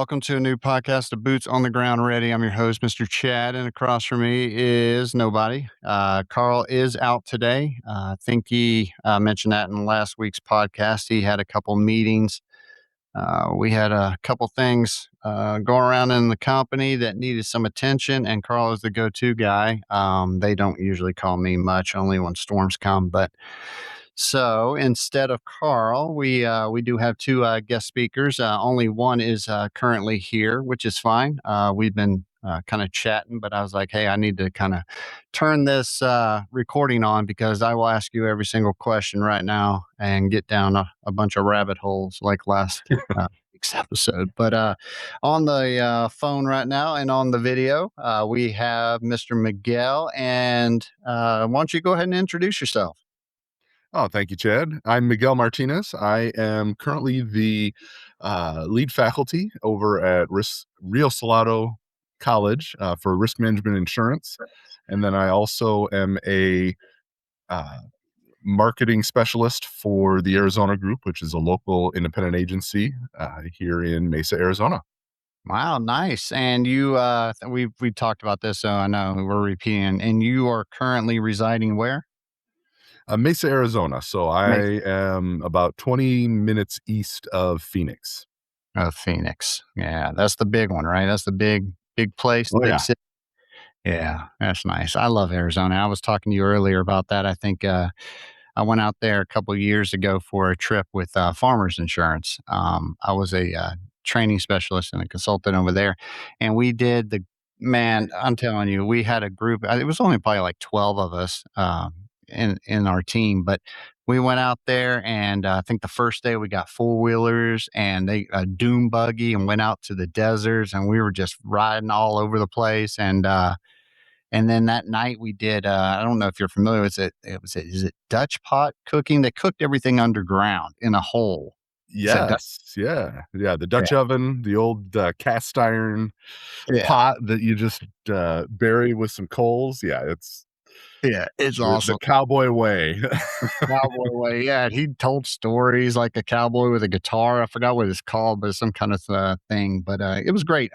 welcome to a new podcast of Boots on the Ground Ready. I'm your host, Mr. Chad, and across from me is nobody. Carl is out today. I think he mentioned that in last week's podcast. He had a couple meetings. We had a couple things going around in the company that needed some attention, and Carl is the go-to guy. They don't usually call me much, only when storms come, but so instead of Carl, we do have two guest speakers. Only one is currently here, which is fine. We've been kind of chatting, but I was like, hey, I need to kind of turn this recording on because I will ask you every single question right now and get down a bunch of rabbit holes like last week's episode. But on the phone right now and on the video, we have Mr. Miguel. And why don't you go ahead and introduce yourself? Oh, thank you, Chad. I'm Miguel Martinez. I am currently the lead faculty over at Rio Salado College for risk management insurance. And then I also am a uh, marketing specialist for the Arizona Group, which is a local independent agency here in Mesa, Arizona. Wow, nice. And you, we've talked about this, so I know we're repeating. And you are currently residing where? Mesa, Arizona. So I Mesa. am about 20 minutes east of Phoenix. Oh, Phoenix. Yeah, that's the big one, right? That's the big place, the Oh, big yeah. city. Yeah, that's nice. I love Arizona. I was talking to you earlier about that. I think I went out there a couple of years ago for a trip with Farmers Insurance. I was a training specialist and a consultant over there, and we did the man. I'm telling you, we had a group. It was only probably like 12 of us in our team, but we went out there, and I think the first day we got four wheelers and they a dune buggy, and went out to the deserts, and we were just riding all over the place, and then that night we did, I don't know if you're familiar with it. Is it Dutch pot cooking? They cooked everything underground in a hole. Is that Dutch? Yes, yeah, yeah, the Yeah. Dutch oven, the old, cast iron Yeah. pot that you just, bury with some coals. Yeah, it's Yeah. It's the awesome. cowboy way. Cowboy way. Yeah. He told stories like a cowboy with a guitar. I forgot what it's called, but it's some kind of thing. But it was great.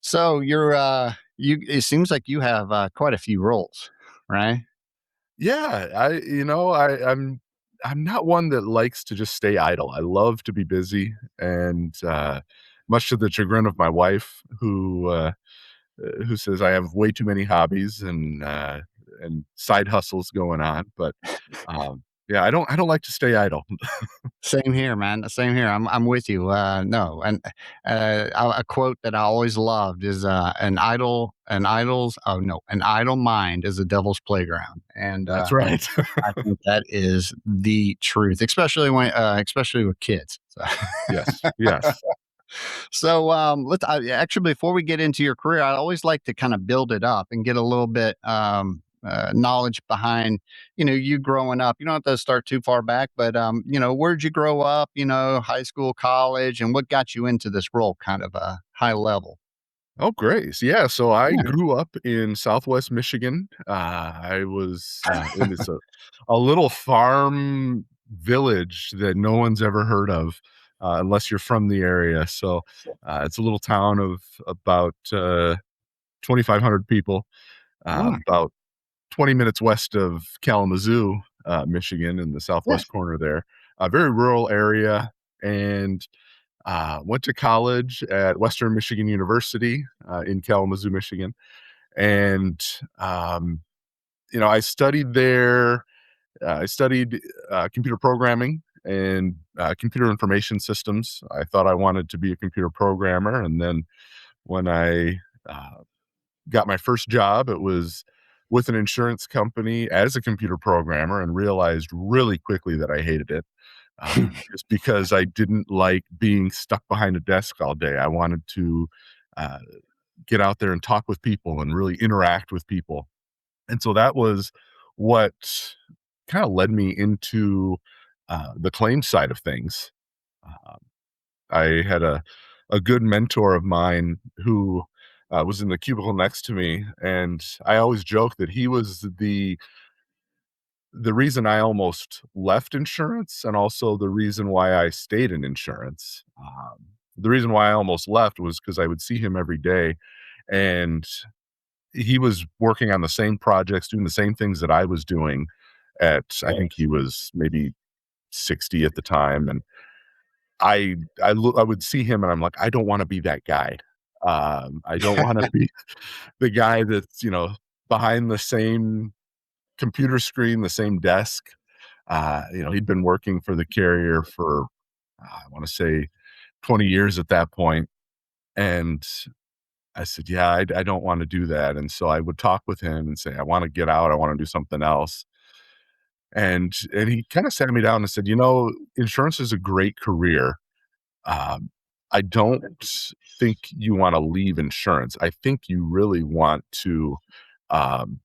So it seems like you have quite a few roles, right? Yeah, I'm not one that likes to just stay idle. I love to be busy and, much to the chagrin of my wife who says I have way too many hobbies and side hustles going on, but, yeah, I don't like to stay idle. Same here, man. Same here. I'm with you. No, and a quote that I always loved is an idle mind is a devil's playground, and That's right. I think that is the truth, especially with kids. So, Yes, yes. let's actually before we get into your career, I always like to kind of build it up and get a little bit knowledge behind you growing up. You don't have to start too far back, but where'd you grow up? High school, college, and what got you into this role, kind of a high level. Oh, great. Yeah, so I Yeah. grew up in Southwest Michigan. I was, it is a little farm village that no one's ever heard of, unless you're from the area. So, it's a little town of about, 2,500 people, Mm, about 20 minutes west of Kalamazoo, Michigan, in the yeah. southwest corner there. A very rural area, and went to college at Western Michigan University, in Kalamazoo, Michigan, and, um, I studied there. I studied, computer programming and, computer information systems. I thought I wanted to be a computer programmer, and then when I, uh, got my first job, it was with an insurance company as a computer programmer, and realized really quickly that I hated it. Just because I didn't like being stuck behind a desk all day. I wanted to, uh, get out there and talk with people and really interact with people. And so that was what kinda led me into, the claims side of things. Um, I had a good mentor of mine who, was in the cubicle next to me, and I always joke that he was the reason I almost left insurance, and also the reason why I stayed in insurance. The reason why I almost left was because I would see him every day, and he was working on the same projects, doing the same things that I was doing at I think he was maybe 60 at the time, and I would see him and I'm like, "I don't wanna be that guy." I don't wanna be the guy that's, behind the same computer screen, the same desk. He'd been working for the carrier for, I wanna say 20 years at that point, and I said, "Yeah, I don't wanna do that," and so I would talk with him and say, "I wanna get out, I wanna do something else." And he kinda sat me down and said, insurance is a great career. Um, I don't think you wanna leave insurance. I think you really want to, um,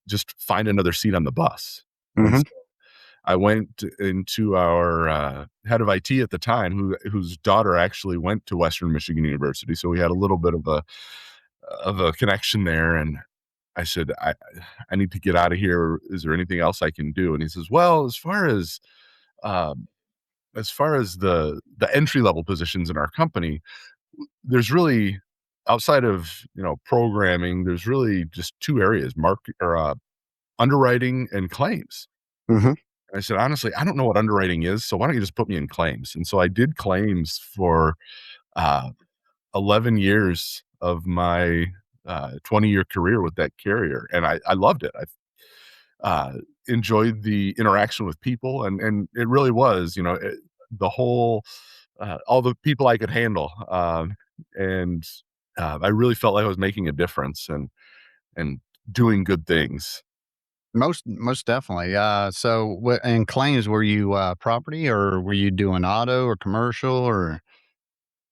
just find another seat on the bus." And Mhm. so I went into our, head of IT at the time, whose daughter actually went to Western Michigan University, so we had a little bit of a connection there, and I said, "I need to get out of here. Is there anything else I can do?" And he says, "Well, um, as far as the entry level positions in our company, there's really outside of, programming, there's really just 2 areas, underwriting and claims." Mhm. And I said, "Honestly, I don't know what underwriting is, so why don't you just put me in claims?" And so I did claims for, uh, 11 years of my, 20-year career with that carrier, and I loved it. I enjoyed the interaction with people, and it really was, the whole, all the people I could handle, and, I really felt like I was making a difference and doing good things. Most definitely. So what in claims, were you, property, or were you doing auto or commercial, or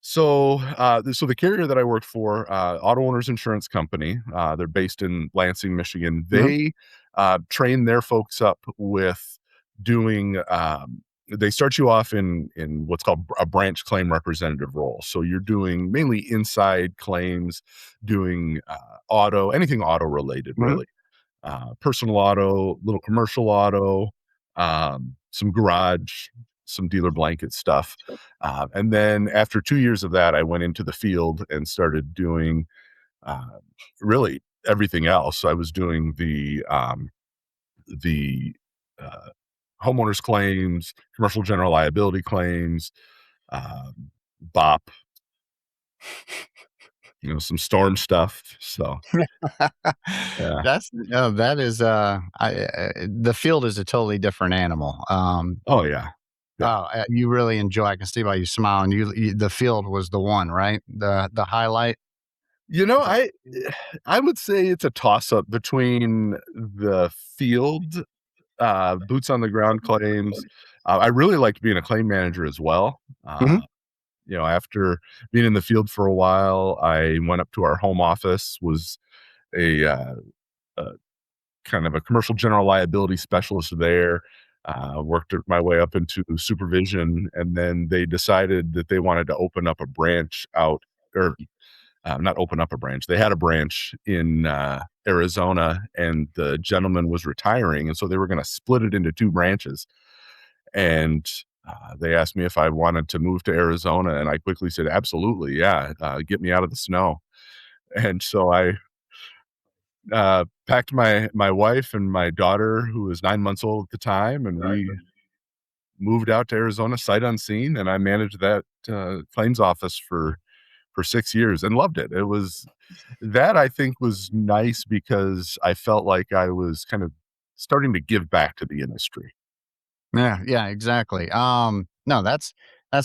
So the carrier that I worked for, Auto Owners Insurance Company, they're based in Lansing, Michigan. Mhm. They, train their folks up with doing, they start you off in what's called a branch claim representative role. So you're doing mainly inside claims, doing, anything auto related, Mhm. really. Personal auto, little commercial auto, some garage, some dealer blanket stuff. And then after 2 years of that, I went into the field and started doing, uh, really everything else. So I was doing the, uh, homeowners claims, commercial general liability claims, BOP, some storm stuff. So, yeah. That's no, that is, the field is a totally different animal. Oh, yeah. Oh, Yeah. you really enjoy, I can see by you smiling, the field was the one, right? The highlight? You know, Is that I I would say it's a toss-up between the field, boots on the ground claims. I really liked being a claim manager as well. Mhm. After being in the field for a while, I went up to our home office, was a, a kind of a commercial general liability specialist there, worked my way up into supervision, and then they decided that they wanted to open up a branch out, or not open up a branch. They had a branch in, Arizona, and the gentleman was retiring, and so they were gonna split it into 2 branches, and, they asked me if I wanted to move to Arizona, and I quickly said, "Absolutely, yeah, get me out of the snow." And so I, packed my wife and my daughter, who was 9 months old at the time, and we moved out to Arizona sight unseen, and I managed that, claims office for 6 years and loved it. It was that I think was nice because I felt like I was kind of starting to give back to the industry. Yeah, yeah, exactly. No, that's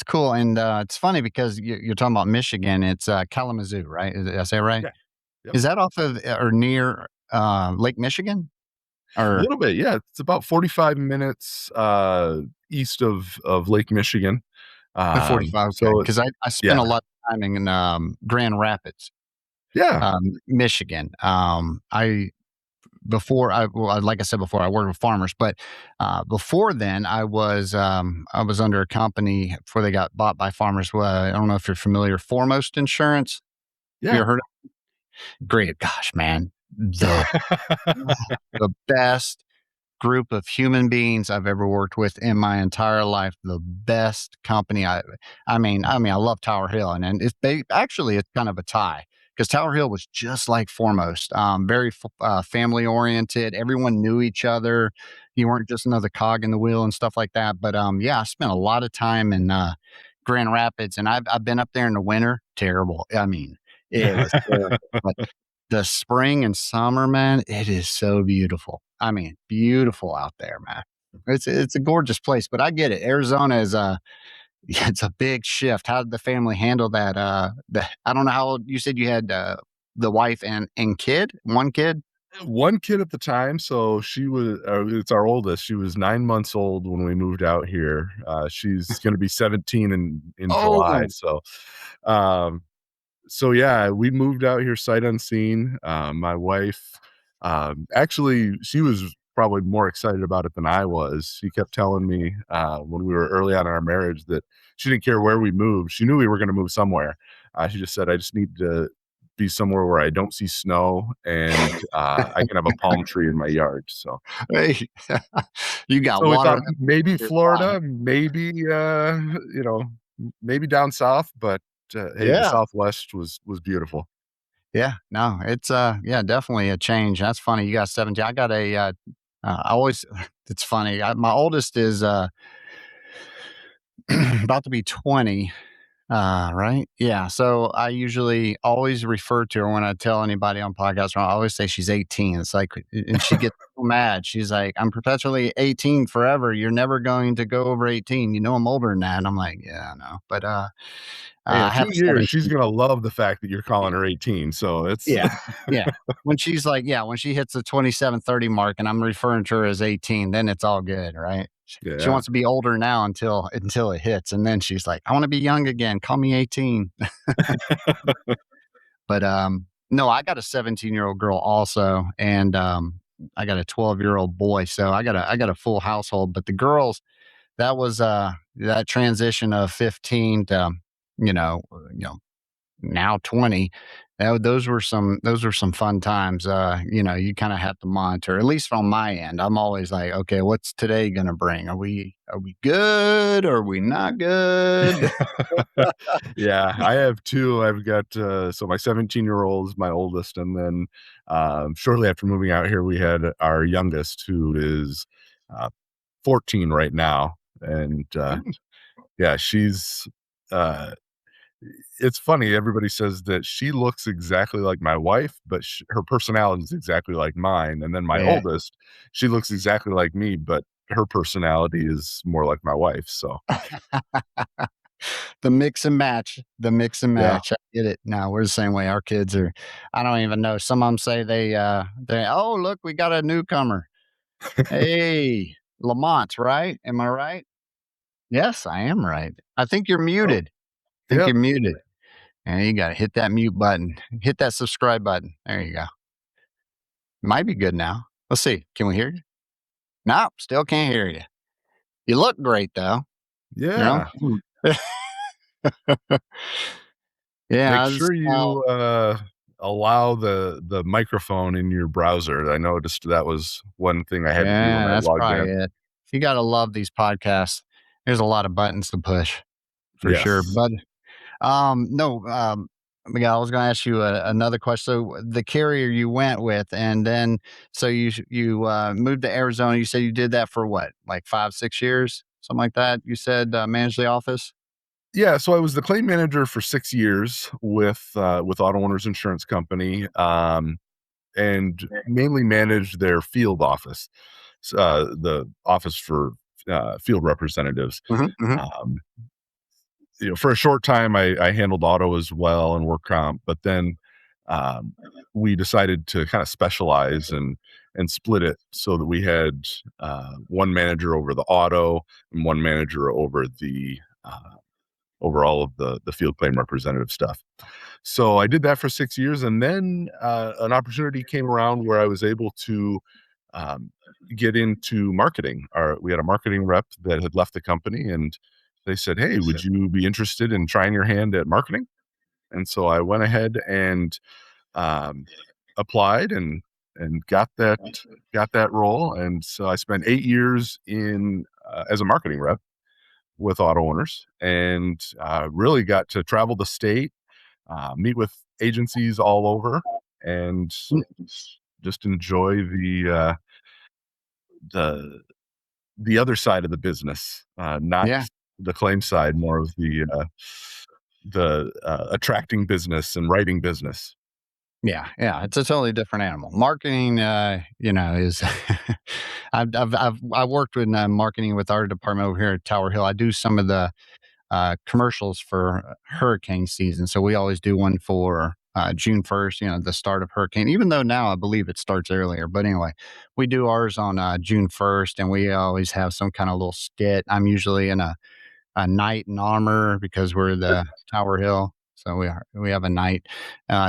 cool, and, it's funny because you're talking about Michigan, it's, Kalamazoo, right? Did I say it right? Yeah. Yep. Is that off of, or near, Lake Michigan? A Or little bit, yeah. It's about 45 minutes, east of Lake Michigan. 45, okay, So 'cause I spent yeah. a lot of time in, Grand Rapids, Yeah. Michigan. Like I said before, I worked with farmers, but, before then, I was under a company before they got bought by farmers. I don't know if you're familiar, Foremost Insurance? Have you Yeah. ever heard of Great gosh, man, the best. group of human beings I've ever worked with in my entire life. The best company. I love Tower Hill, and actually it's kind of a tie because Tower Hill was just like Foremost, very family oriented. Everyone knew each other. You weren't just another cog in the wheel and stuff like that. But yeah, I spent a lot of time in Grand Rapids, and I've been up there in the winter. Terrible. I mean, it was terrible. But the spring and summer, man, it is so beautiful. I mean, beautiful out there, man. It's a gorgeous place, but I get it. Arizona is it's a big shift. How did the family handle that? I don't know how old you said you had the wife and kid, one kid. One kid at the time, so she was it's our oldest. She was 9 months old when we moved out here. She's gonna be 17 in July, Oh, um, so yeah, we moved out here sight unseen. My wife, actually, she was probably more excited about it than I was. She kept telling me, when we were early on in our marriage that she didn't care where we moved. She knew we were gonna move somewhere. She just said, "I just need to be somewhere where I don't see snow and, I can have a palm tree in my yard." hey, you got So we water. thought maybe You're fine. Florida, maybe, you know, maybe down south, but, hey, the Yeah. Southwest was beautiful. Yeah, no, it's yeah, definitely a change. That's funny. You got 17. I got I always it's funny. My oldest is about to be 20. Right? Yeah. So I usually always refer to her when I tell anybody on podcasts, I always say she's 18. It's like, and she gets so mad. She's like, I'm perpetually 18 forever. You're never going to go over 18. You know, I'm older than that. And I'm like, yeah, I know. But Hey, in a I have few a years, she's 17. gonna love the fact that you're calling her 18, so it's Yeah. Yeah. When she's like, yeah, when she hits the 27, 30 mark and I'm referring to her as 18, then it's all good, right? She yeah. wants to be older now until it hits. And then she's like, I want to be young again. Call me 18. But no, I got a 17-year-old girl also, and I got a 12-year-old boy. So I got a full household. But the girls, that was that transition of 15 to you know now 20. Those were some fun times. You kind of have to monitor, at least on my end. I'm always like, okay, what's today gonna bring? Are we good? Are we not good? Yeah, I have 2. I've got, so my 17-year-old is my oldest, and then, shortly after moving out here, we had our youngest, who is, uh, 14 right now, and, yeah, uh it's funny, everybody says that she looks exactly like my wife, but her personality is exactly like mine, and then my Yeah. oldest, she looks exactly like me, but her personality is more like my wife, so, The mix and match, the mix and yeah. match. I get it. No, we're the same way. Our kids are, I don't even know. Some of them say oh, look, we got a newcomer. Hey, Lamont, right? Am I right? Yes, I am right. I think you're Oh, muted. I think yep. you're muted. And you got to hit that mute button, hit that subscribe button. There you go. Might be good now. Let's see. Can we hear you? No, still can't hear you. You look great though. You know? Yeah. Yeah, Make I was, sure you, allow the microphone in your browser. I noticed that was one thing I had to do when yeah, I that's logged probably in. it. You gotta love these podcasts. There's a lot of buttons to push for sure. Yes. But no, Miguel, I was gonna ask you another question. So the carrier you went with, and then so you moved to Arizona. You said you did that for what, like 5, 6 years, something like that. You said manage the office. Yeah, so I was the claim manager for 6 years with Auto Owners Insurance Company, and mainly managed their field office, the office for, field representatives. Hmm, hmm. Um, for a short time, I handled auto as well and work comp, but then, um, we decided to kinda specialize and split it so that we had, one manager over the auto and one manager over all of the field claim representative stuff. So I did that for 6 years, and then, an opportunity came around where I was able to, um, get into marketing. We had a marketing rep that had left the company, and they said, "Hey, would you be interested in trying your hand at marketing?" And so I went ahead and, um, applied and got that role. And so I spent 8 years in as a marketing rep with auto owners, and really got to travel the state, meet with agencies all over, and just enjoy the the other side of the business, not Yeah. the claim side, more of the attracting business and writing business. Yeah, yeah, it's a totally different animal. Marketing, is I worked with marketing with our department over here at Tower Hill. I do some of the commercials for hurricane season, so we always do one for June 1st. The start of hurricane. Even though now I believe it starts earlier, but anyway, we do ours on June 1st, and we always have some kind of little skit. I'm usually in a knight in armor because we're the Tower Hill. So we have a knight.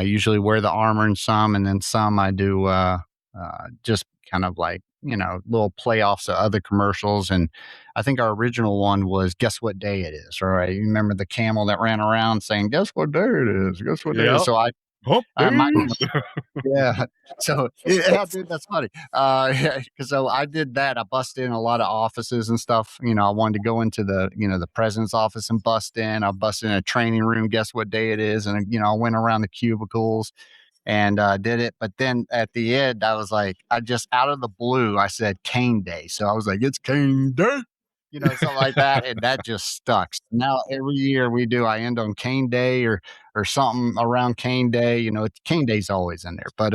Usually wear the armor in some, and then some I do just kind of like little playoffs of other commercials. And I think our original one was "Guess What Day It Is." Right? You remember the camel that ran around saying "Guess what day it is? Guess what day it is?" Yep. So Hump mine day. yeah. So yeah, dude, that's funny. Yeah, 'cause so I did that. I busted in a lot of offices and stuff. I wanted to go into the president's office and bust in. I busted in a training room. Guess what day it is? And I went around the cubicles and did it. But then at the end, I was like, I just out of the blue, I said Cane Day. So I was like, it's Cane Day, something like that, and that just stuck. So now every year we do, I end on Cane Day or something around Cane Day. It's Cane Day's always in there. But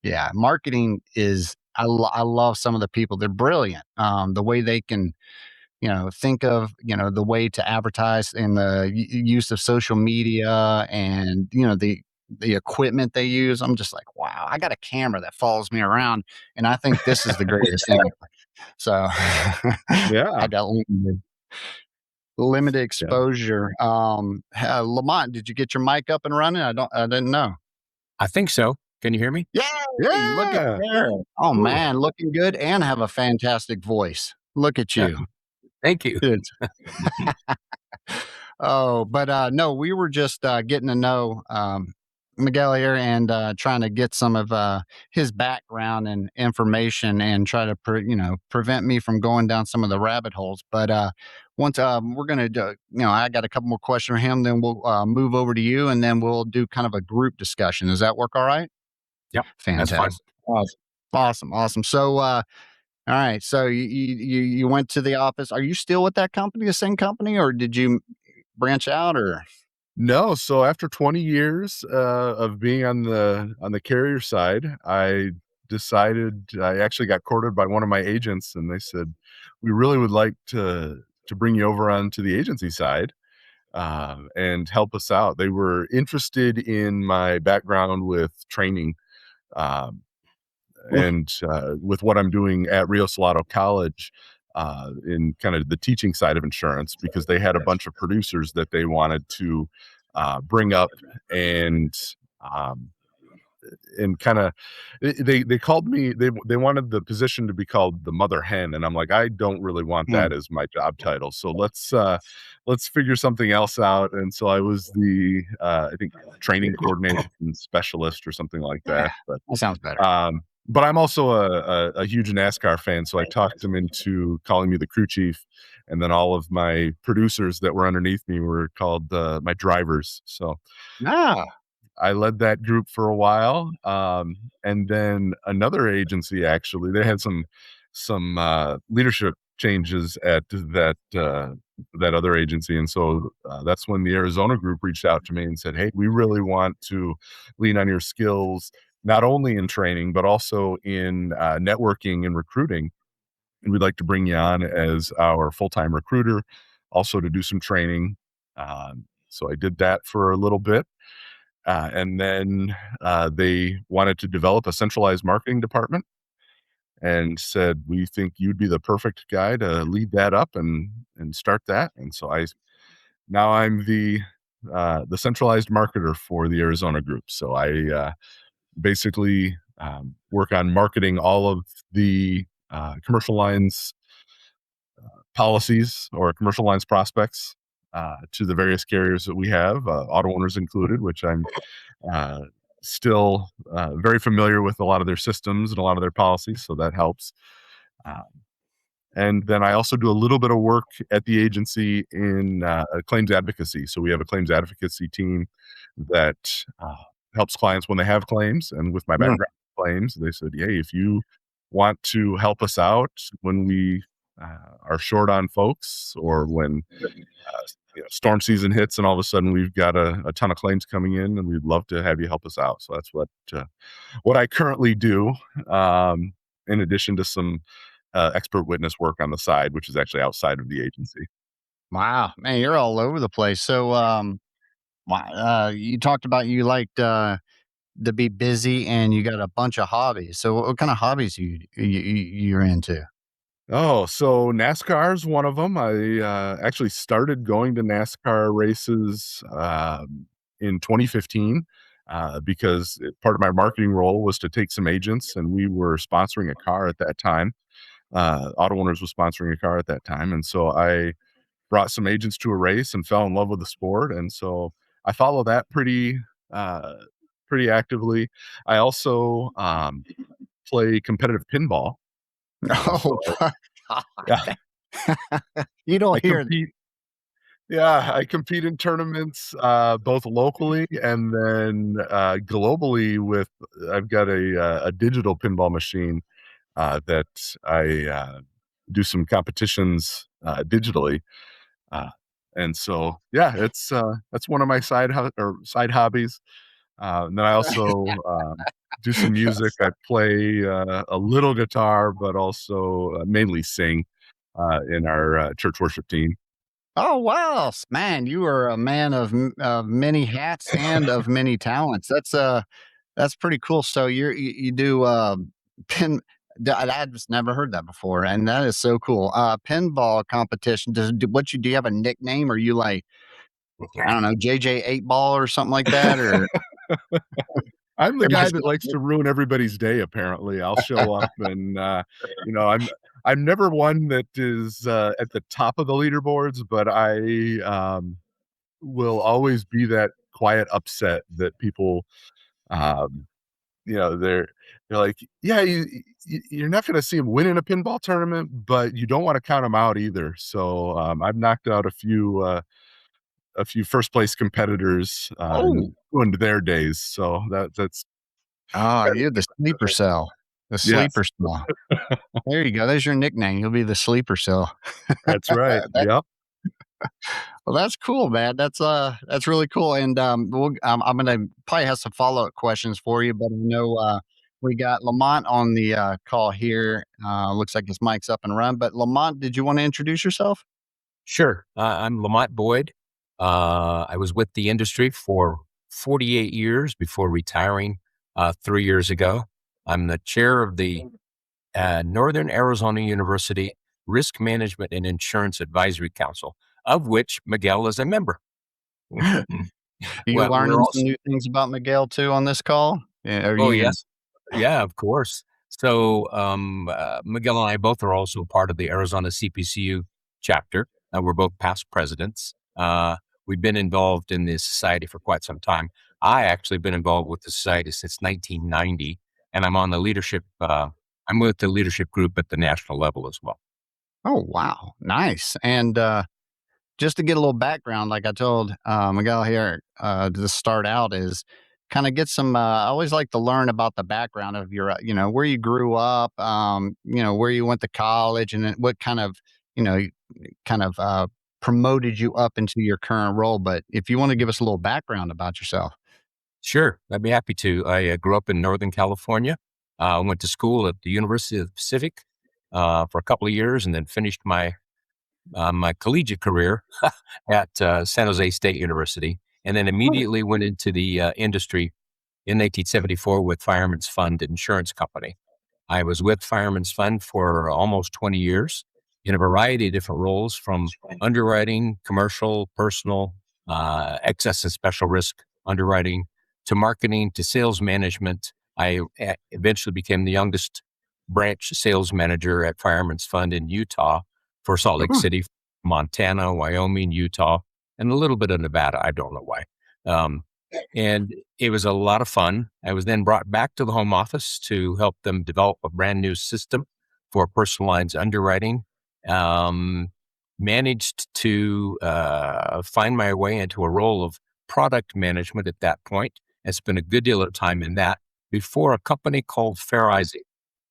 yeah, marketing is. I love some of the people. They're brilliant. The way they can think of the way to advertise in the use of social media and the equipment they use. I'm just like, wow, I got a camera that follows me around, and I think this is the greatest thing ever. So Yeah. I got limited Yeah. exposure. Lamont, did you get your mic up and running? I didn't know. I think so. Can you hear me? Yay! Look at Yeah. there. Oh Ooh. man, looking good and have a fantastic voice. Look at Yeah. you. Thank you. It's Oh, but no, we were just getting to know Miguel here and trying to get some of his background and information and try to prevent me from going down some of the rabbit holes. But once we're gonna do, I got a couple more questions for him, then we'll move over to you, and then we'll do kind of a group discussion. Does that work all right? Yep, that's fine. Fantastic. Awesome. Awesome. Awesome. So all right. So you went to the office. Are you still with that company, the same company, or did you branch out or? No, so after 20 years, of being on the carrier side, I decided I actually got courted by one of my agents, and they said, "We really would like to bring you over onto the agency side, and help us out." They were interested in my background with training, um, Oof. and, with what I'm doing at Rio Salado College, in kind of the teaching side of insurance, because they had a bunch of producers that they wanted to, bring up and, um, and kinda they called me they wanted the position to be called the mother hen, and I'm like, "I don't really want Hmm. that as my job title, so let's figure something else out." And so I was the, I think training coordination specialist or something like Yeah, that, but that sounds better. but I'm also a huge NASCAR fan, so I talked him into calling me the crew chief, and then all of my producers that were underneath me were called, my drivers. So Ah, I led that group for a while, and then another agency actually, they had some leadership changes at that other agency, and so, that's when the Arizona group reached out to me and said, "Hey, we really want to lean on your skills, not only in training, but also in, networking and recruiting, and we'd like to bring you on as our full-time recruiter, also to do some training." So I did that for a little bit, and then they wanted to develop a centralized marketing department and said, "We think you'd be the perfect guy to lead that up and start that." And so now I'm the centralized marketer for the Arizona group. So I basically work on marketing all of the commercial lines policies or commercial lines prospects to the various carriers that we have, auto owners included, which I'm uh, still very familiar with a lot of their systems and a lot of their policies, so that helps. Um, and then I also do a little bit of work at the agency in claims advocacy. So we have a claims advocacy team that helps clients when they have claims. And with my background in claims, they said, "Hey, if you want to help us out when we are short on folks, or when storm season hits and all of a sudden we've got a ton of claims coming in, and we'd love to have you help us out." So that's what I currently do, in addition to some expert witness work on the side, which is actually outside of the agency. Wow, man, you're all over the place. So, you talked about you liked to be busy, and you got a bunch of hobbies. So, what kind of hobbies you're into? Oh, so NASCAR is one of them. I actually started going to NASCAR races in 2015 because part of my marketing role was to take some agents, and we were sponsoring a car at that time. Auto Owners was sponsoring a car at that time, and so I brought some agents to a race and fell in love with the sport, and so I follow that uh, pretty actively. I also play competitive pinball. Oh, So God. yeah, You I don't hear that. compete. Yeah, I compete in tournaments, both locally and then globally. I've got a digital pinball machine that I do some competitions digitally. Uh, and so, yeah, that's one of my side hobbies. And then I also do some music. I play a little guitar, but also mainly sing in our church worship team. Oh, wow, man, you are a man of many hats and of many talents. That's pretty cool. So you do pin. I just never heard that before, and that is so cool. Pinball competition. Do you have a nickname? Or you like, I don't know, JJ Eight Ball or something like that? Or I'm the guy everybody's that got likes to ruin everybody's day, apparently. I'll show up and, you know, I'm never one that is, at the top of the leaderboards, but will always be that quiet upset that people, um, they're like, "Yeah, you're not gonna see him win in a pinball tournament, but you don't wanna count him out either." So, I've knocked out a few first place competitors, and oh, ruined their days, so that's you're the sleeper cell. The yes. sleeper cell. There you go. There's your nickname. You'll be the sleeper cell. That's right. Yep. Well, that's cool, man. That's really cool. And I'm gonna probably have some follow up questions for you, but I know we got Lamont on the call here. Looks like his mic's up and run. But Lamont, did you want to introduce yourself? Sure. I'm Lamont Boyd. I was with the industry for 48 years before retiring 3 years ago. I'm the chair of the Northern Arizona University Risk Management and Insurance Advisory Council, of which Miguel is a member. You Well, we're learning some also, new things about Miguel too on this call? Yeah, are oh, you? yes. Yeah, of course. So, Miguel and I both are also part of the Arizona CPCU chapter. We're both past presidents. We've been involved in this society for quite some time. I actually been involved with the society since 1990, and I'm on the leadership. I'm with the leadership group at the national level as well. Oh, wow, nice. And just to get a little background, like I told Miguel here to start out, is kind of get some. I always like to learn about the background of your, where you grew up, where you went to college, and then what kind of, you know, kind of promoted you up into your current role. But if you want to give us a little background about yourself. Sure, I'd be happy to. I grew up in Northern California. I went to school at the University of the Pacific for a couple of years, and then finished my collegiate career at San Jose State University, and then immediately went into the industry in 1874 with Fireman's Fund Insurance Company. I was with Fireman's Fund for almost 20 years in a variety of different roles, from underwriting, commercial, personal, excess and special risk underwriting, to marketing, to sales management. I eventually became the youngest branch sales manager at Fireman's Fund in Utah for Salt Lake City, Montana, Wyoming, Utah, and a little bit of Nevada. I don't know why. Um, And it was a lot of fun. I was then brought back to the home office to help them develop a brand new system for personal lines underwriting. Um, Managed to find my way into a role of product management at that point. I spent a good deal of time in that before a company called Fair Isaac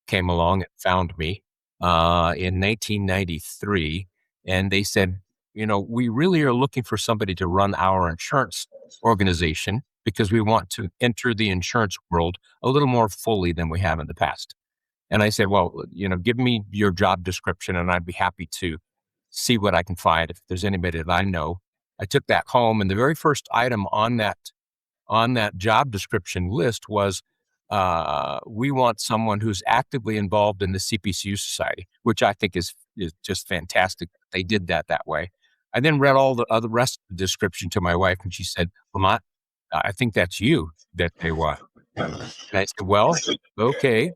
came along and found me in 1993. And they said, we really are looking for somebody to run our insurance organization because we want to enter the insurance world a little more fully than we have in the past. And I said, well, give me your job description and I'd be happy to see what I can find if there's anybody that I know. I took that home, and the very first item on that job description list was, we want someone who's actively involved in the CPCU Society, which I think is just fantastic. They did that way. I then read all the other rest of the description to my wife, and she said, Lamont, I think that's you that they want. And I said, well, okay.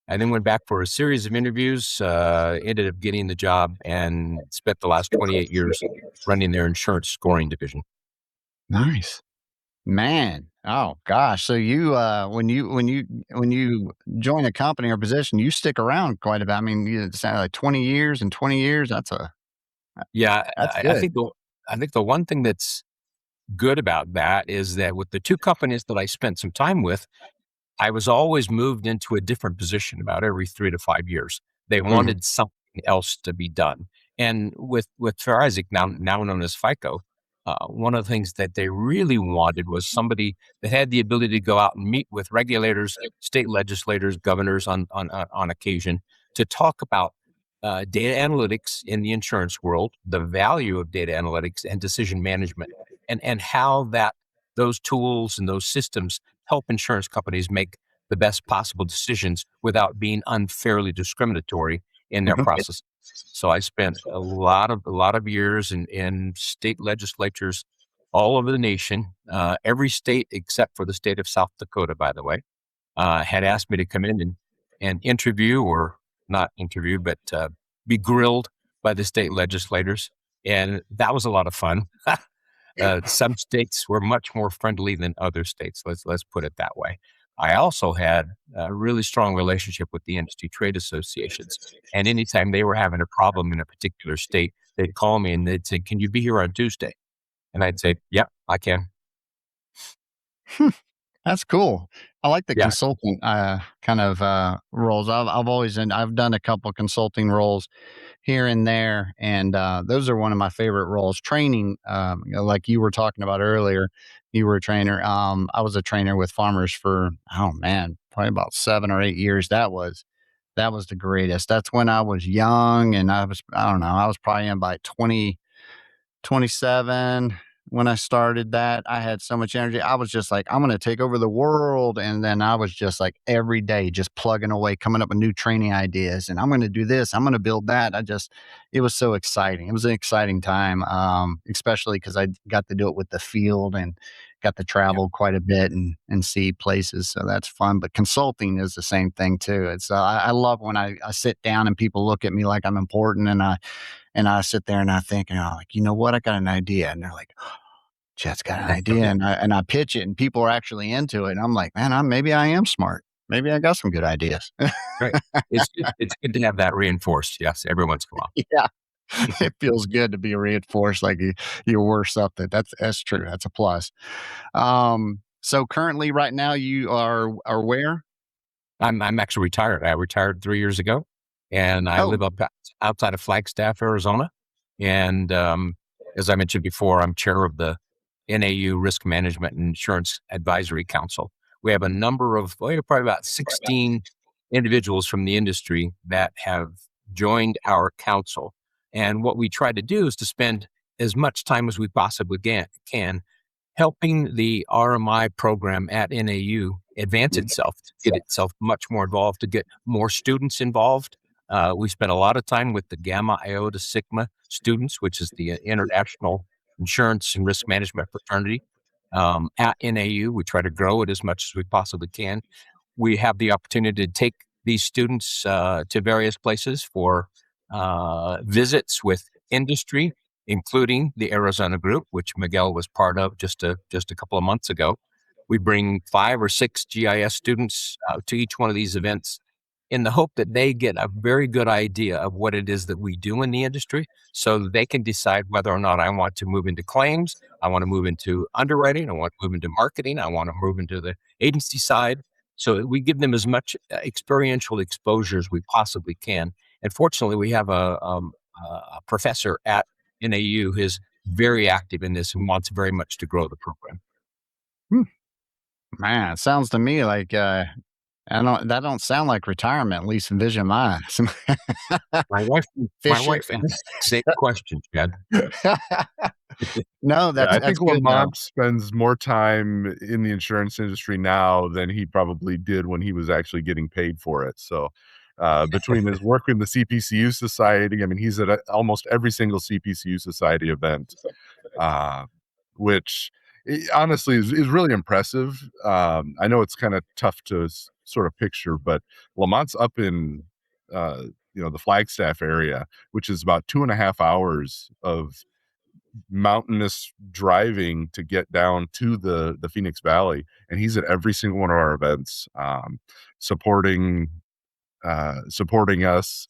I then went back for a series of interviews, ended up getting the job, and spent the last 28 years running their insurance scoring division. Nice. Man, oh gosh. So you when you join a company or position, you stick around quite a bit. I mean, you sound like 20 years and 20 years. Yeah, That's I good. think the one thing that's good about that is that with the two companies that I spent some time with, I was always moved into a different position about every 3 to 5 years. They Mhm. wanted something else to be done. And with Fair Isaac, now known as FICO, one of the things that they really wanted was somebody that had the ability to go out and meet with regulators, state legislators, governors on occasion to talk about data analytics in the insurance world, the value of data analytics and decision management, and how those tools and those systems help insurance companies make the best possible decisions without being unfairly discriminatory in their Mhm. process. So I spent a lot of years in state legislatures all over the nation. Every state except for the state of South Dakota, by the way, had asked me to come in and interview, or not interview, but be grilled by the state legislators, and that was a lot of fun. Some states were much more friendly than other states. Let's put it that way. I also had a really strong relationship with the industry trade associations, and anytime they were having a problem in a particular state, they'd call me and they'd say, "Can you be here on Tuesday?" And I'd say, "Yep, I can." That's cool. I like the Yeah, consultant kind of roles. I've always and I've done a couple consulting roles here and there, and those are one of my favorite roles. Training, like you were talking about earlier, you were a trainer. I was a trainer with farmers for, oh man, probably about 7 or 8 years. That was the greatest. That's when I was young, and I don't know, I was probably in by 27 when I started that. I had so much energy. I was just like, I'm going to take over the world. And then I was just like every day, just plugging away, coming up with new training ideas. And I'm going to do this. I'm going to build that. It was so exciting. It was an exciting time, especially because I got to do it with the field and got to yeah, travel quite a bit and see places. So that's fun. But consulting is the same thing too. I love when I sit down and people look at me like I'm important, and I sit there and I think, like, you know what? I got an idea. And they're like, Chet's got an idea. yeah, And I pitch it and people are actually into it. And I'm like, man, maybe I am smart. Maybe I got some good ideas. right. It's good to have that reinforced. Yes, every once in a while. Yeah. It feels good to be reinforced like you're worth something. That's true. That's a plus. So currently right now you are where? I'm actually retired. I retired 3 years ago, and I Oh, live outside of Flagstaff, Arizona. And as I mentioned before, I'm chair of the NAU Risk Management and Insurance Advisory Council. We have a number of, well, probably about 16 individuals from the industry that have joined our council. And what we try to do is to spend as much time as we possibly can helping the RMI program at NAU advance itself, to get itself much more involved, to get more students involved. We spent a lot of time with the Gamma Iota Sigma students, which is the International Insurance and Risk Management Fraternity at NAU. We try to grow it as much as we possibly can. We have the opportunity to take these students to various places for visits with industry, including the Arizona group, which Miguel was part of just a couple of months ago. We bring 5 or 6 GIS students to each one of these events in the hope that they get a very good idea of what it is that we do in the industry so that they can decide whether or not I want to move into claims, I want to move into underwriting, I want to move into marketing, I want to move into the agency side. So we give them as much experiential exposure as we possibly can. And fortunately, we have a professor at NAU who is very active in this and wants very much to grow the program. Man, it sounds to me like that don't sound like retirement, at least envision mine. My wife Fishing. asked the same question, Chad. No, Yeah, I that's think good though. Lamont spends more time in the insurance industry now than he probably did when he was actually getting paid for it. So, between his work in the CPCU Society, I mean, he's at almost every single CPCU Society event, uh, which honestly is really impressive. I know it's kind of tough to sort of picture, but Lamont's up in, the Flagstaff area, which is about 2.5 hours of mountainous driving to get down to the Phoenix Valley, and he's at every single one of our events, supporting supporting us,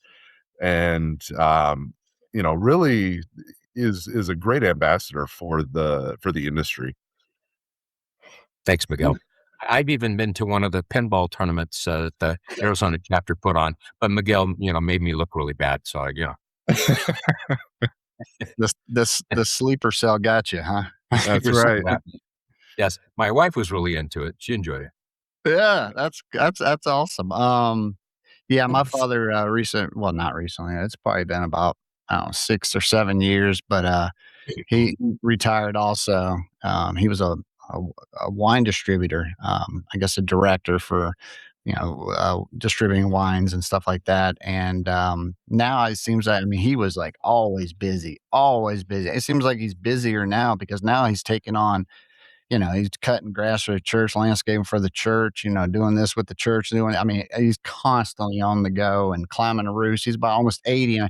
and really is a great ambassador for the industry. Thanks, Miguel. I've even been to one of the pinball tournaments the Arizona chapter put on, but Miguel, made me look really bad. So, The sleeper cell got you, huh? That's right. Yes, my wife was really into it. She enjoyed it. Yeah, that's awesome. Yeah, my father not recently. It's probably been about, I don't know, 6 or 7 years, but he retired also. He was a, a wine distributor, I guess a director for, distributing wines and stuff like that. And now it seems that, I mean, he was like always busy, always busy. It seems like he's busier now because now he's taking on, he's cutting grass for the church, landscaping for the church, doing this with the church, I mean, he's constantly on the go and climbing a roof. He's about almost 80.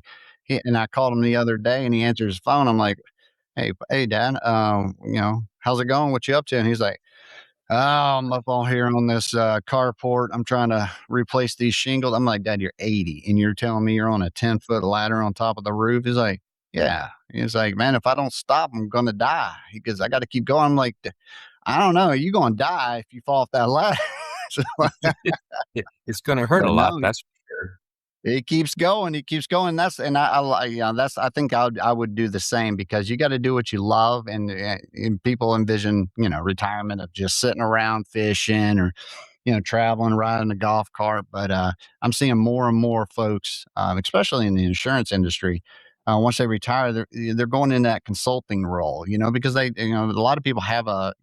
And I called him the other day and he answered his phone. I'm like, hey, Dad, how's it going? What you up to? And he's like, oh, I'm up on here on this carport. I'm trying to replace these shingles. I'm like, Dad, you're 80 and you're telling me you're on a 10-foot ladder on top of the roof? He's like, yeah. He's like, man, if I don't stop, I'm going to die because I got to keep going. I'm like, I don't know. You're going to die if you fall off that ladder. So, It's going to hurt a lot. no, That's for sure. he keeps going. He keeps going. I think I would do the same because you got to do what you love. And people envision, retirement of just sitting around fishing or, traveling, riding a golf cart. But I'm seeing more and more folks, especially in the insurance industry, once they retire, they're going in that consulting role, because a lot of people have a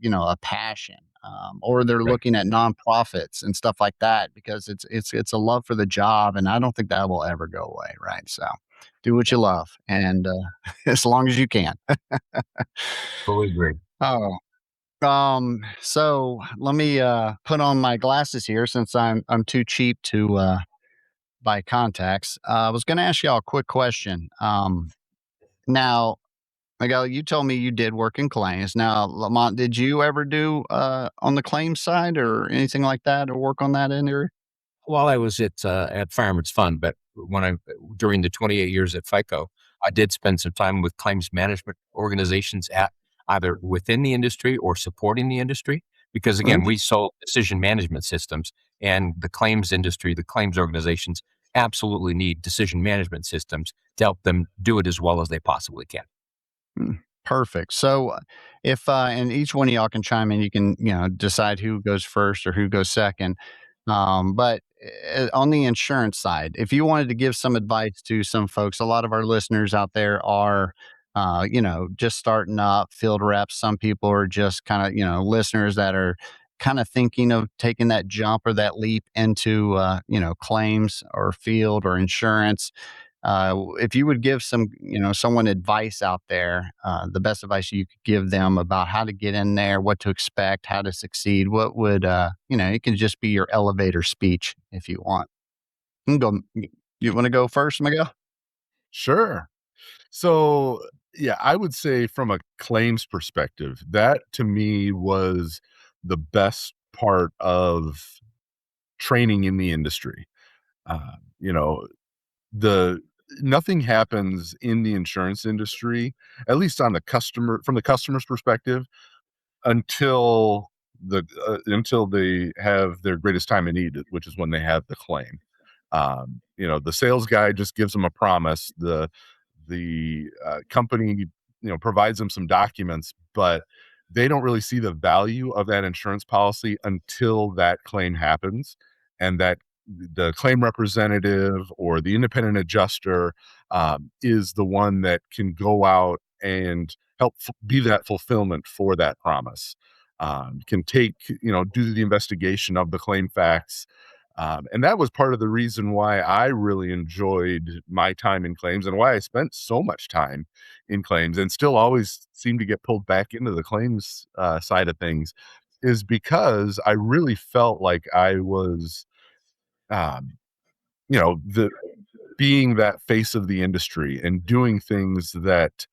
passion, or they're Right. looking at nonprofits and stuff like that because it's a love for the job, and I don't think that will ever go away, right? So, do what you love, and as long as you can. Fully agree. Oh, so let me put on my glasses here since I'm too cheap to buy contacts. I was going to ask y'all a quick question. Now, Miguel, you told me you did work in claims. Now, Lamont, did you ever do on the claims side or anything like that, or work on that in there? While I was at Fireman's Fund, but during the 28 years at FICO, I did spend some time with claims management organizations at either within the industry or supporting the industry. Because again, we sold decision management systems, and the claims industry, the claims organizations absolutely need decision management systems to help them do it as well as they possibly can. Perfect. So, if and each one of y'all can chime in, you can decide who goes first or who goes second. But on the insurance side, if you wanted to give some advice to some folks, a lot of our listeners out there are, just starting up, field reps. Some people are just kind of, listeners that are kind of thinking of taking that jump or that leap into, claims or field or insurance. If you would give someone advice out there, the best advice you could give them about how to get in there, what to expect, how to succeed, what would, it can just be your elevator speech if you want. You can go. You want to go first, Miguel? Sure. So Yeah, I would say from a claims perspective, that to me was the best part of training in the industry. You know, the nothing happens in the insurance industry, at least on the customer from the customer's perspective, until until they have their greatest time of need, which is when they have the claim. The sales guy just gives them a promise. The company, provides them some documents, but they don't really see the value of that insurance policy until that claim happens, and that the claim representative or the independent adjuster is the one that can go out and help be that fulfillment for that promise. Can take, do the investigation of the claim facts, and that was part of the reason why I really enjoyed my time in claims and why I spent so much time in claims and still always seem to get pulled back into the claims side of things, is because I really felt like I was, um, the being that face of the industry and doing things that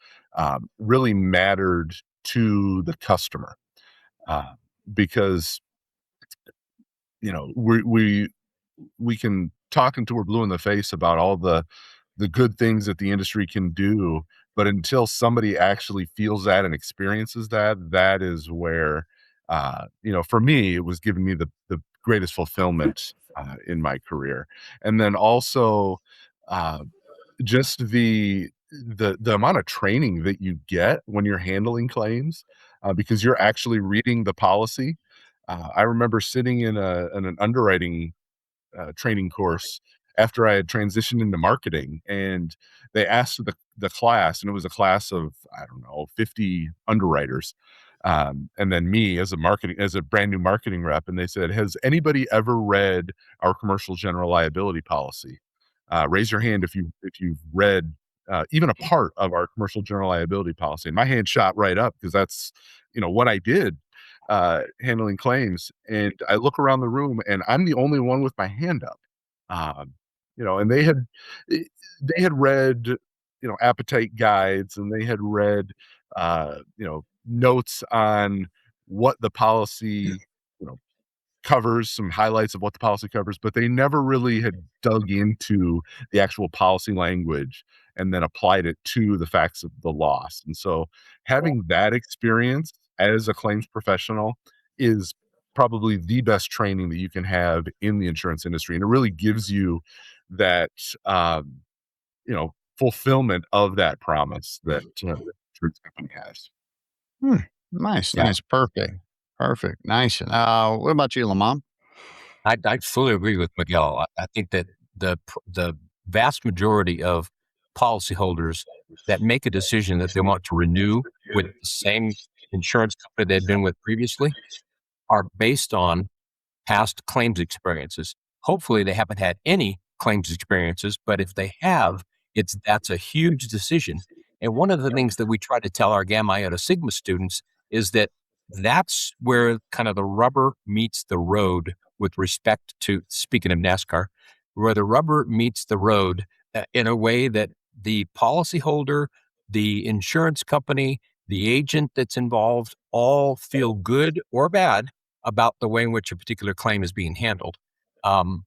really mattered to the customer, uh, because we can talk until we're blue in the face about all the good things that the industry can do, but until somebody actually feels that and experiences that, that is where, for me, it was giving me the greatest fulfillment in my career. And then also, uh, just the amount of training that you get when you're handling claims, because you're actually reading the policy. I remember sitting in an underwriting training course after I had transitioned into marketing, and they asked the class, and it was a class of, I don't know, 50 underwriters, and then me as a brand new marketing rep, and they said, "Has anybody ever read our commercial general liability policy? Raise your hand if you've read even a part of our commercial general liability policy." And my hand shot right up because that's what I did, handling claims. And I look around the room and I'm the only one with my hand up. And eh, they had read, appetite guides, and they had read, notes on what the policy, you know, covers, some highlights of what the policy covers, but they never really had dug into the actual policy language and then applied it to the facts of the loss. And so having that experience as a claims professional is probably the best training that you can have in the insurance industry. And it really gives you that, fulfillment of that promise that the insurance company has. Hmm. Nice, Yeah, nice, perfect, perfect, nice. What about you, Lamont? I fully agree with Miguel. I think that the vast majority of policyholders that make a decision that they want to renew with the same insurance company they've been with previously are based on past claims experiences. Hopefully, they haven't had any claims experiences, but if they have, that's a huge decision. And one of the things that we try to tell our Gamma Iota Sigma students is that that's where kind of the rubber meets the road with respect to, speaking of NASCAR, where the rubber meets the road in a way that the policyholder, the insurance company, the agent that's involved all feel good or bad about the way in which a particular claim is being handled. Um,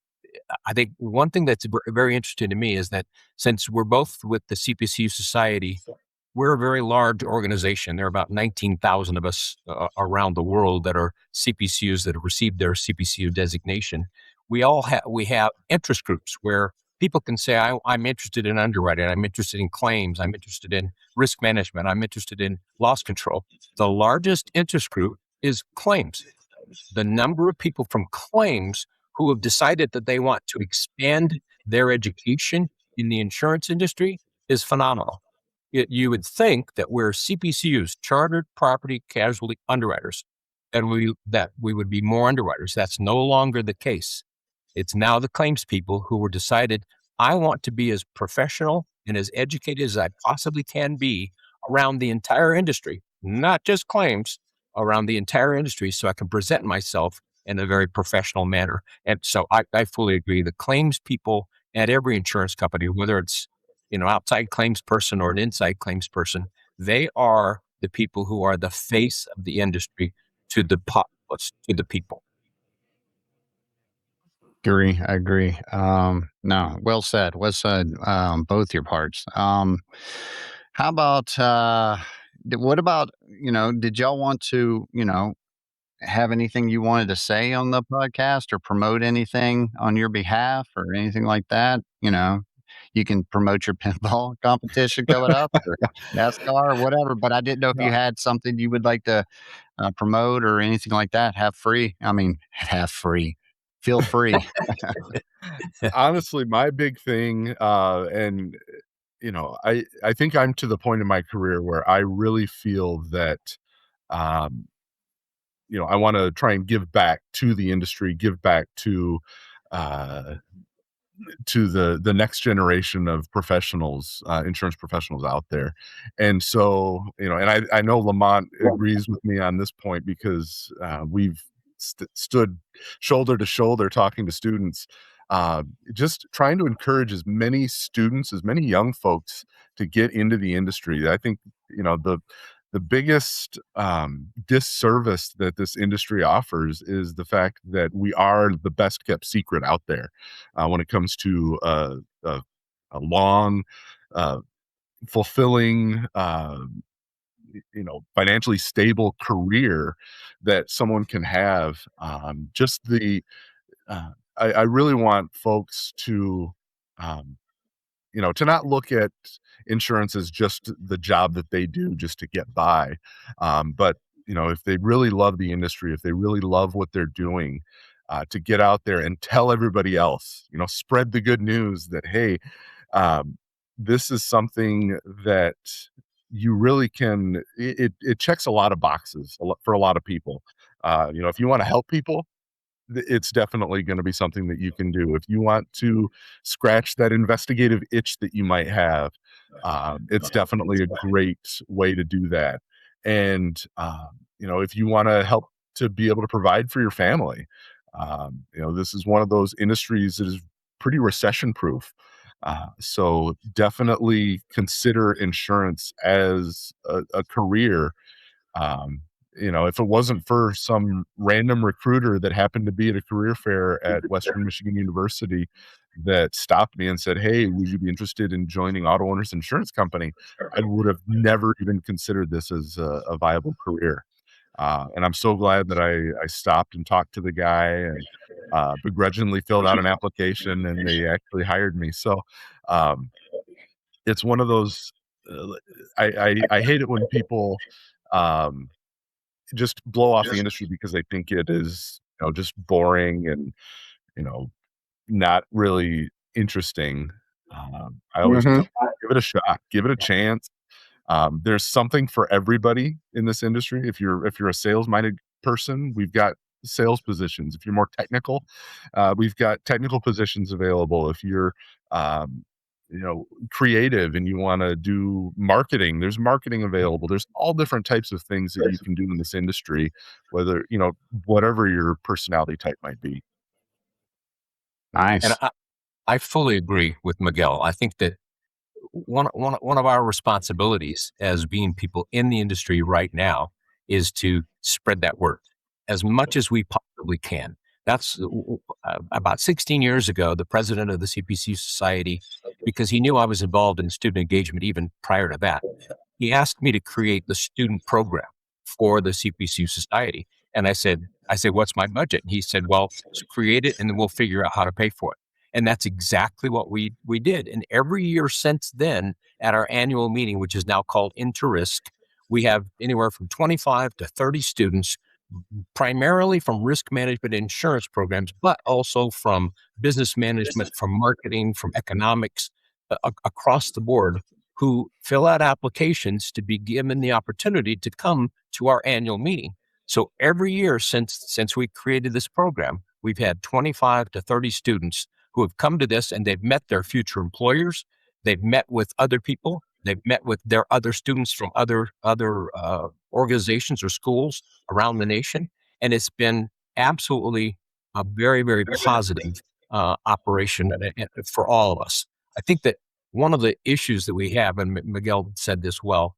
I think one thing that's very interesting to me is that since we're both with the CPCU Society, we're a very large organization. There are about 19,000 of us around the world that are CPCUs that have received their CPCU designation. We have interest groups where people can say, I'm interested in underwriting, I'm interested in claims, I'm interested in risk management, I'm interested in loss control. The largest interest group is claims. The number of people from claims who have decided that they want to expand their education in the insurance industry is phenomenal. You would think that we're CPCUs, chartered property casualty underwriters, and that we would be more underwriters. That's no longer the case. It's now the claims people who were decided, I want to be as professional and as educated as I possibly can be around the entire industry, not just claims, around the entire industry, so I can present myself in a very professional manner. And so I fully agree. The claims people at every insurance company, whether it's outside claims person or an inside claims person, They are the people who are the face of the industry to the populace, to the people. I agree. No, well said. Well said. Both your parts. How about, what about, did y'all want to, have anything you wanted to say on the podcast or promote anything on your behalf or anything like that? You can promote your pinball competition coming up or NASCAR or whatever, but I didn't know if you had something you would like to promote or anything like that. Have free. Feel free. Honestly, my big thing, and I think I'm to the point in my career where I really feel that, um, I want to try and give back to the industry, give back uh, to the next generation of professionals, insurance professionals out there. And so, and I know Lamont agrees with me on this point because we've stood shoulder to shoulder talking to students, just trying to encourage as many students, as many young folks to get into the industry. I think, the biggest disservice that this industry offers is the fact that we are the best kept secret out there when it comes to a long, uh, fulfilling, financially stable career that someone can have. Just the I really want folks um, to not look at insurance as just the job that they do just to get by. But, if they really love the industry, if they really love what they're doing, to get out there and tell everybody else, spread the good news that, hey, um, this is something that you really can, it checks a lot of boxes for a lot of people. If you want to help people, it's definitely gonna be something that you can do. If you want to scratch that investigative itch that you might have, it's definitely a great way to do that. And, if you wanna help to be able to provide for your family, this is one of those industries that is pretty recession proof. So definitely consider insurance as a career. um, if it wasn't for some random recruiter that happened to be at a career fair at Western Michigan University that stopped me and said, "Hey, would you be interested in joining Auto Owners Insurance Company?" I would have never even considered this as a viable career. And I'm so glad that I stopped and talked to the guy and begrudgingly filled out an application, and they actually hired me. So um, it's one of those. Uh, I hate it when people um, just blow off the industry because they think it is, just boring and, you know, not really interesting. I always Hmm. tell them, give it a shot, give it a chance. There's something for everybody in this industry. If you're a sales-minded person, we've got sales positions. If you're more technical, we've got technical positions available. If you're, um, creative and you want to do marketing, there's marketing available. There's all different types of things that you can do in this industry, whether, whatever your personality type might be. And Nice. I fully agree with Miguel. I think that one of our responsibilities as being people in the industry right now is to spread that word as much as we possibly can. That's about 16 years ago, the president of the CPC Society, because he knew I was involved in student engagement even prior to that, he asked me to create the student program for the CPC Society. And I said, what's my budget? And he said, well, create it and then we'll figure out how to pay for it. And that's exactly what we did. And every year since then, at our annual meeting, which is now called Inter-Risk, we have anywhere from 25 to 30 students, primarily from risk management and insurance programs, but also from business management, from marketing, from economics, across the board, who fill out applications to be given the opportunity to come to our annual meeting. So every year since we created this program, we've had 25 to 30 students who have come to this, and they've met their future employers. They've met with other people. They've met with their other students from other organizations or schools around the nation, and it's been absolutely a very, very positive operation for all of us. I think that one of the issues that we have, and Miguel said this well,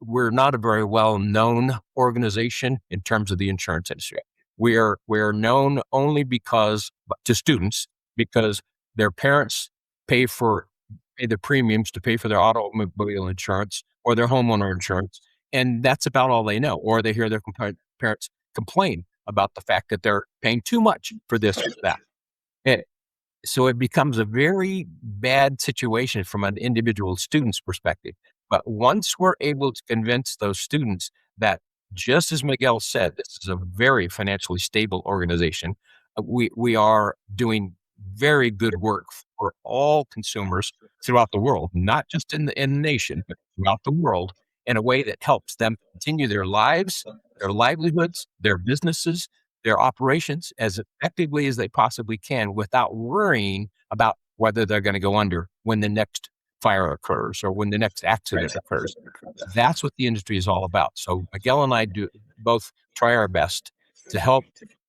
we're not a very well-known organization in terms of the insurance industry. We're known only to students because their parents pay the premiums to pay for their automobile insurance or their homeowner insurance, and that's about all they know. Or they hear their parents complain about the fact that they're paying too much for this or that. And so it becomes a very bad situation from an individual student's perspective. But once we're able to convince those students that, just as Miguel said, this is a very financially stable organization, we are doing very good work for all consumers throughout the world, not just in the nation, but throughout the world, in a way that helps them continue their lives, their livelihoods, their businesses, their operations as effectively as they possibly can without worrying about whether they're going to go under when the next fire occurs or when the next accident occurs. That's what the industry is all about. So Miguel and I do both try our best to help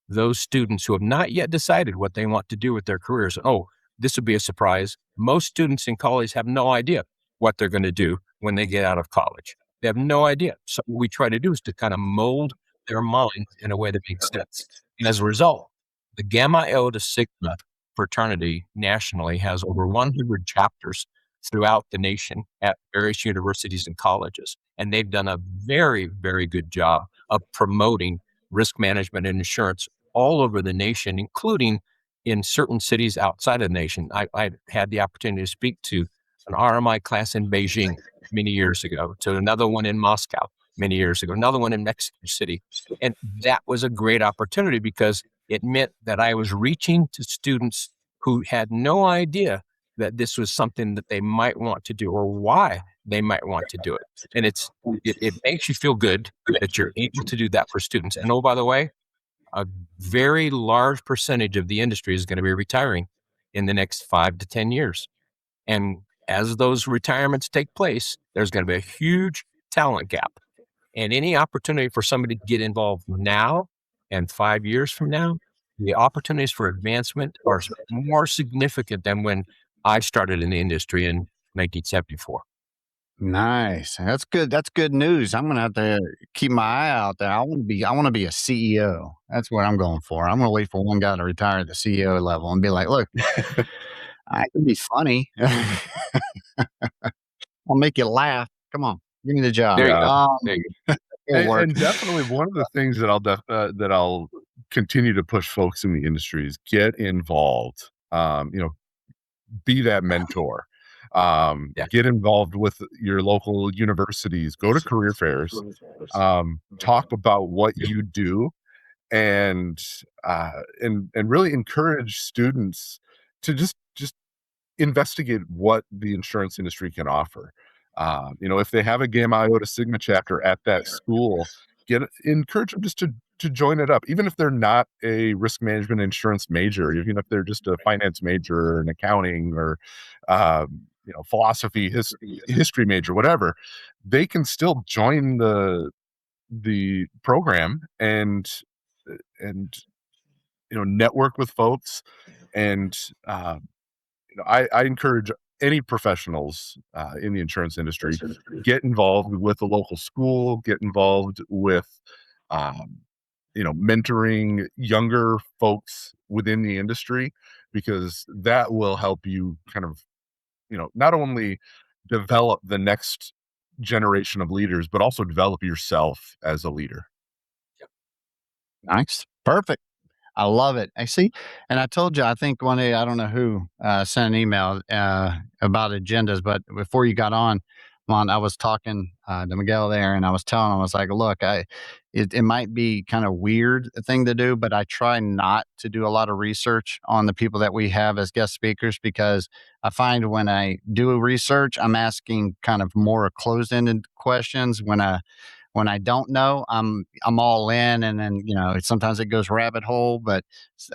those students who have not yet decided what they want to do with their careers. Oh, this would be a surprise. Most students in college have no idea what they're going to do when they get out of college. They have no idea. So what we try to do is to kind of mold their mind in a way that makes sense. And as a result, the Gamma Iota Sigma fraternity nationally has over 100 chapters throughout the nation at various universities and colleges. And they've done a very, very good job of promoting risk management and insurance all over the nation, including in certain cities outside of the nation. I had the opportunity to speak to an RMI class in Beijing many years ago, to another one in Moscow many years ago, another one in Mexico City. And that was a great opportunity because it meant that I was reaching to students who had no idea that this was something that they might want to do or why they might want to do it. And it makes you feel good that you're able to do that for students. And oh, by the way, a very large percentage of the industry is going to be retiring in the next 5 to 10 years. And as those retirements take place, there's going to be a huge talent gap. And any opportunity for somebody to get involved now and 5 years from now, the opportunities for advancement are more significant than when I started in the industry in 1974. Nice. That's good. That's good news. I'm gonna have to keep my eye out there. I want to be a CEO. That's what I'm going for. I'm gonna wait for one guy to retire at the CEO level and be like, look, I can be funny. I'll make you laugh. Come on, give me the job. There you go. There you go. It'll work. And definitely one of the things that I'll continue to push folks in the industry is get involved. Be that mentor. Get involved with your local universities. Go to career fairs. Talk about what you do, and really encourage students to just investigate what the insurance industry can offer. If they have a Gamma Iota Sigma chapter at that school, encourage them just to join it up, even if they're not a risk management insurance major, even if they're just a finance major or an accounting or philosophy, history major, whatever. They can still join the program and network with folks. And I encourage any professionals in the insurance industry, get involved with the local school, get involved with mentoring younger folks within the industry, because that will help you kind of not only develop the next generation of leaders, but also develop yourself as a leader. Nice. Perfect. I love it. I see. And I told you, I think one day, I don't know who sent an email about agendas, but before you got on, I was talking to Miguel there, and I was telling him, I was like, look, it might be kind of weird thing to do, but I try not to do a lot of research on the people that we have as guest speakers, because I find when I do research, I'm asking kind of more closed-ended questions. When I don't know, I'm all in, and then sometimes it goes rabbit hole, but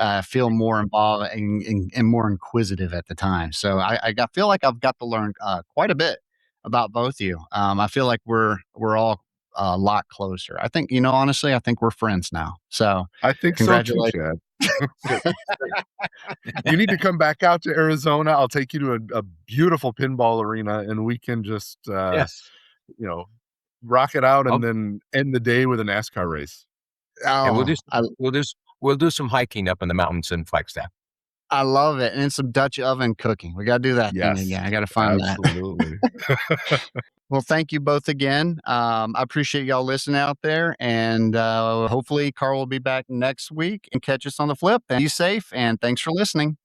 I feel more involved and more inquisitive at the time. So I feel like I've got to learn quite a bit about both of you. I feel like we're all a lot closer. I think honestly, I think we're friends now. So I think so too, Chad. You need to come back out to Arizona. I'll take you to a beautiful pinball arena, and we can just yes. rock it out, Oh, and then end the day with a NASCAR race. and Oh, we'll do some hiking up in the mountains in Flagstaff. I love it, and some Dutch oven cooking. We gotta do that thing Yes, again. I gotta find that. absolutely. Well, thank you both again. I appreciate y'all listening out there, and hopefully Carl will be back next week and catch us on the flip. And be safe, and thanks for listening.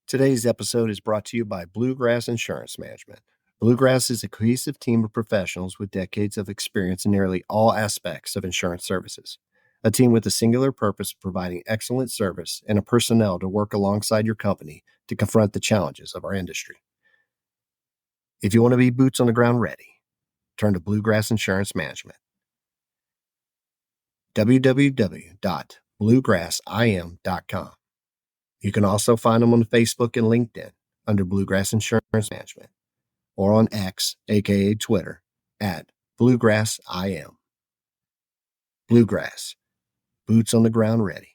Today's episode is brought to you by Bluegrass Insurance Management. Bluegrass is a cohesive team of professionals with decades of experience in nearly all aspects of insurance services. A team with a singular purpose of providing excellent service and a personnel to work alongside your company to confront the challenges of our industry. If you want to be boots on the ground ready, turn to Bluegrass Insurance Management. www.bluegrassim.com. You can also find them on Facebook and LinkedIn under Bluegrass Insurance Management, or on X, aka Twitter, at BluegrassIM. Bluegrass, boots on the ground ready.